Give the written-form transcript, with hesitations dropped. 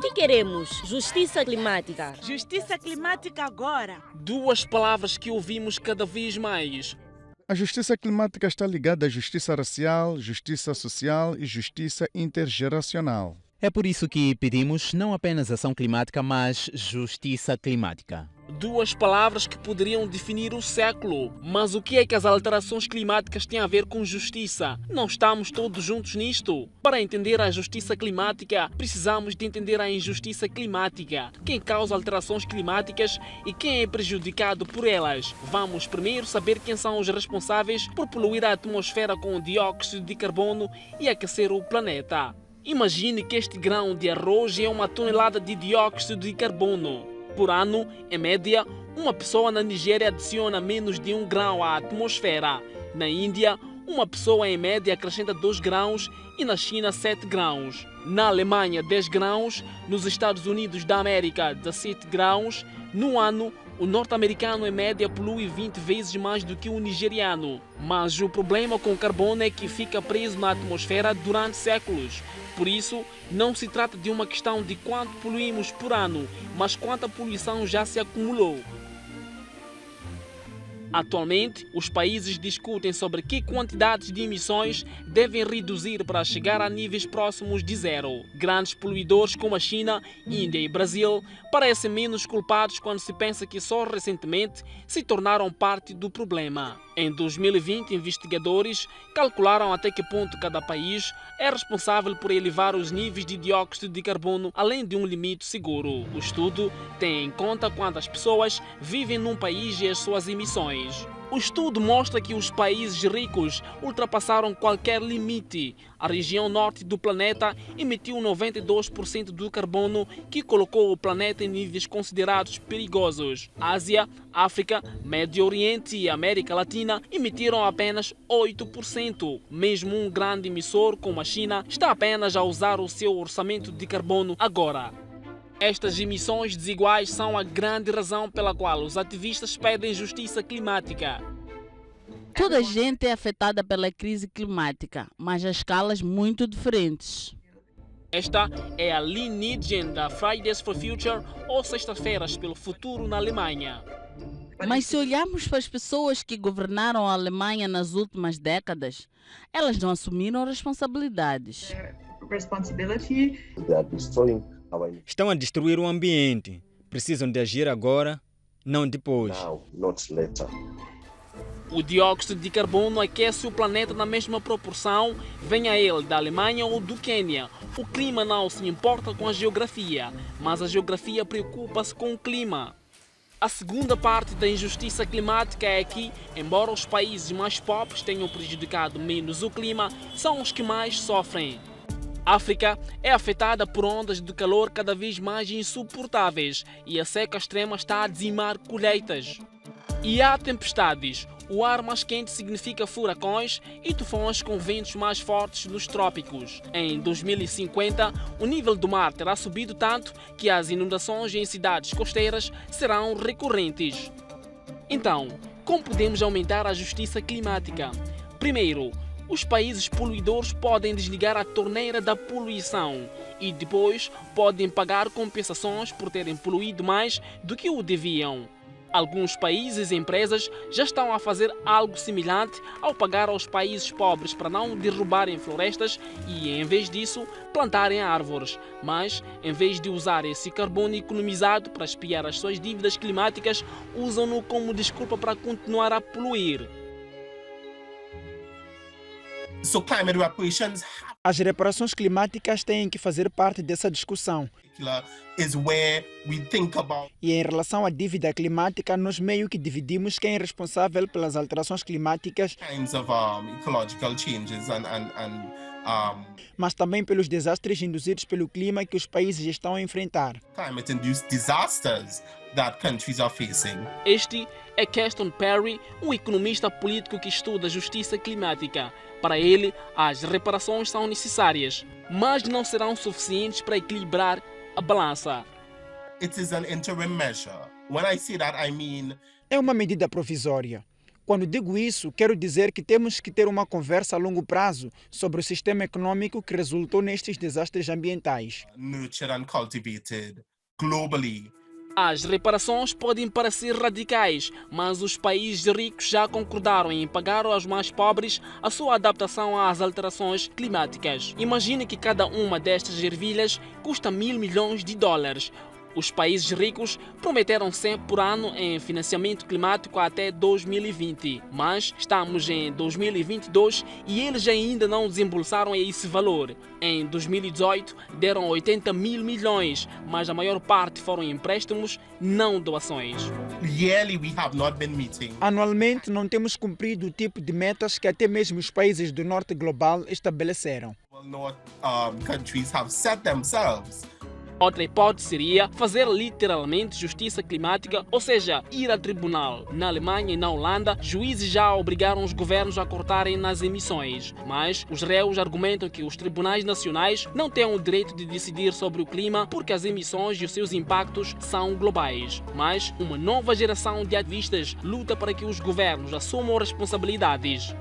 que queremos? Justiça climática. Justiça climática agora. Duas palavras que ouvimos cada vez mais. A justiça climática está ligada à justiça racial, justiça social e justiça intergeracional. É por isso que pedimos não apenas ação climática, mas justiça climática. Duas palavras que poderiam definir o século. Mas o que é que as alterações climáticas têm a ver com justiça? Não estamos todos juntos nisto? Para entender a justiça climática, precisamos de entender a injustiça climática. Quem causa alterações climáticas e quem é prejudicado por elas? Vamos primeiro saber quem são os responsáveis por poluir a atmosfera com dióxido de carbono e aquecer o planeta. Imagine que este grão de arroz é uma tonelada de dióxido de carbono. Por ano, em média, uma pessoa na Nigéria adiciona menos de 1 grão à atmosfera. Na Índia, uma pessoa em média acrescenta 2 grãos e na China 7 grãos. Na Alemanha, 10 grãos. Nos Estados Unidos da América, 17 grãos. No ano, o norte-americano em média polui 20 vezes mais do que o nigeriano. Mas o problema com o carbono é que fica preso na atmosfera durante séculos. Por isso, não se trata de uma questão de quanto poluímos por ano, mas quanta poluição já se acumulou. Atualmente, os países discutem sobre que quantidades de emissões devem reduzir para chegar a níveis próximos de zero. Grandes poluidores como a China, Índia e Brasil parecem menos culpados quando se pensa que só recentemente se tornaram parte do problema. Em 2020, investigadores calcularam até que ponto cada país é responsável por elevar os níveis de dióxido de carbono além de um limite seguro. O estudo tem em conta quantas pessoas vivem num país e as suas emissões. O estudo mostra que os países ricos ultrapassaram qualquer limite. A região norte do planeta emitiu 92% do carbono, que colocou o planeta em níveis considerados perigosos. Ásia, África, Médio Oriente e América Latina emitiram apenas 8%. Mesmo um grande emissor como a China está apenas a usar o seu orçamento de carbono agora. Estas emissões desiguais são a grande razão pela qual os ativistas pedem justiça climática. Toda a gente é afetada pela crise climática, mas a escalas muito diferentes. Esta é a Lynn Nidgen da Fridays for Future ou Sextas-feiras pelo Futuro na Alemanha. Mas se olharmos para as pessoas que governaram a Alemanha nas últimas décadas, elas não assumiram responsabilidades. Estão a destruir o ambiente. Precisam de agir agora, não depois. O dióxido de carbono aquece o planeta na mesma proporção, venha ele da Alemanha ou do Quênia. O clima não se importa com a geografia, mas a geografia preocupa-se com o clima. A segunda parte da injustiça climática é que, embora os países mais pobres tenham prejudicado menos o clima, são os que mais sofrem. A África é afetada por ondas de calor cada vez mais insuportáveis e a seca extrema está a dizimar colheitas. E há tempestades. O ar mais quente significa furacões e tufões com ventos mais fortes nos trópicos. Em 2050, o nível do mar terá subido tanto que as inundações em cidades costeiras serão recorrentes. Então, como podemos aumentar a justiça climática? Primeiro, os países poluidores podem desligar a torneira da poluição e depois podem pagar compensações por terem poluído mais do que o deviam. Alguns países e empresas já estão a fazer algo semelhante ao pagar aos países pobres para não derrubarem florestas e, em vez disso, plantarem árvores. Mas, em vez de usar esse carbono economizado para espiar as suas dívidas climáticas, usam-no como desculpa para continuar a poluir. As reparações climáticas têm que fazer parte dessa discussão. E em relação à dívida climática, nós meio que dividimos quem é responsável pelas alterações climáticas, mas também pelos desastres induzidos pelo clima que os países estão a enfrentar. Este é Keston Perry, um economista político que estuda justiça climática. Para ele, as reparações são necessárias, mas não serão suficientes para equilibrar a balança. É uma medida provisória. Quando digo isso, quero dizer que temos que ter uma conversa a longo prazo sobre o sistema econômico que resultou nestes desastres ambientais. Nurtured and cultivated globally. As reparações podem parecer radicais, mas os países ricos já concordaram em pagar aos mais pobres a sua adaptação às alterações climáticas. Imagine que cada uma destas ervilhas custa $1.000 milhões. Os países ricos prometeram 100 por ano em financiamento climático até 2020, mas estamos em 2022 e eles ainda não desembolsaram esse valor. Em 2018 deram 80 mil milhões, mas a maior parte foram empréstimos, não doações. Yearly we have not been meeting. Anualmente não temos cumprido o tipo de metas que até mesmo os países do norte global estabeleceram. North countries have set themselves. Outra hipótese seria fazer literalmente justiça climática, ou seja, ir a tribunal. Na Alemanha e na Holanda, juízes já obrigaram os governos a cortarem nas emissões. Mas os réus argumentam que os tribunais nacionais não têm o direito de decidir sobre o clima porque as emissões e os seus impactos são globais. Mas uma nova geração de ativistas luta para que os governos assumam responsabilidades.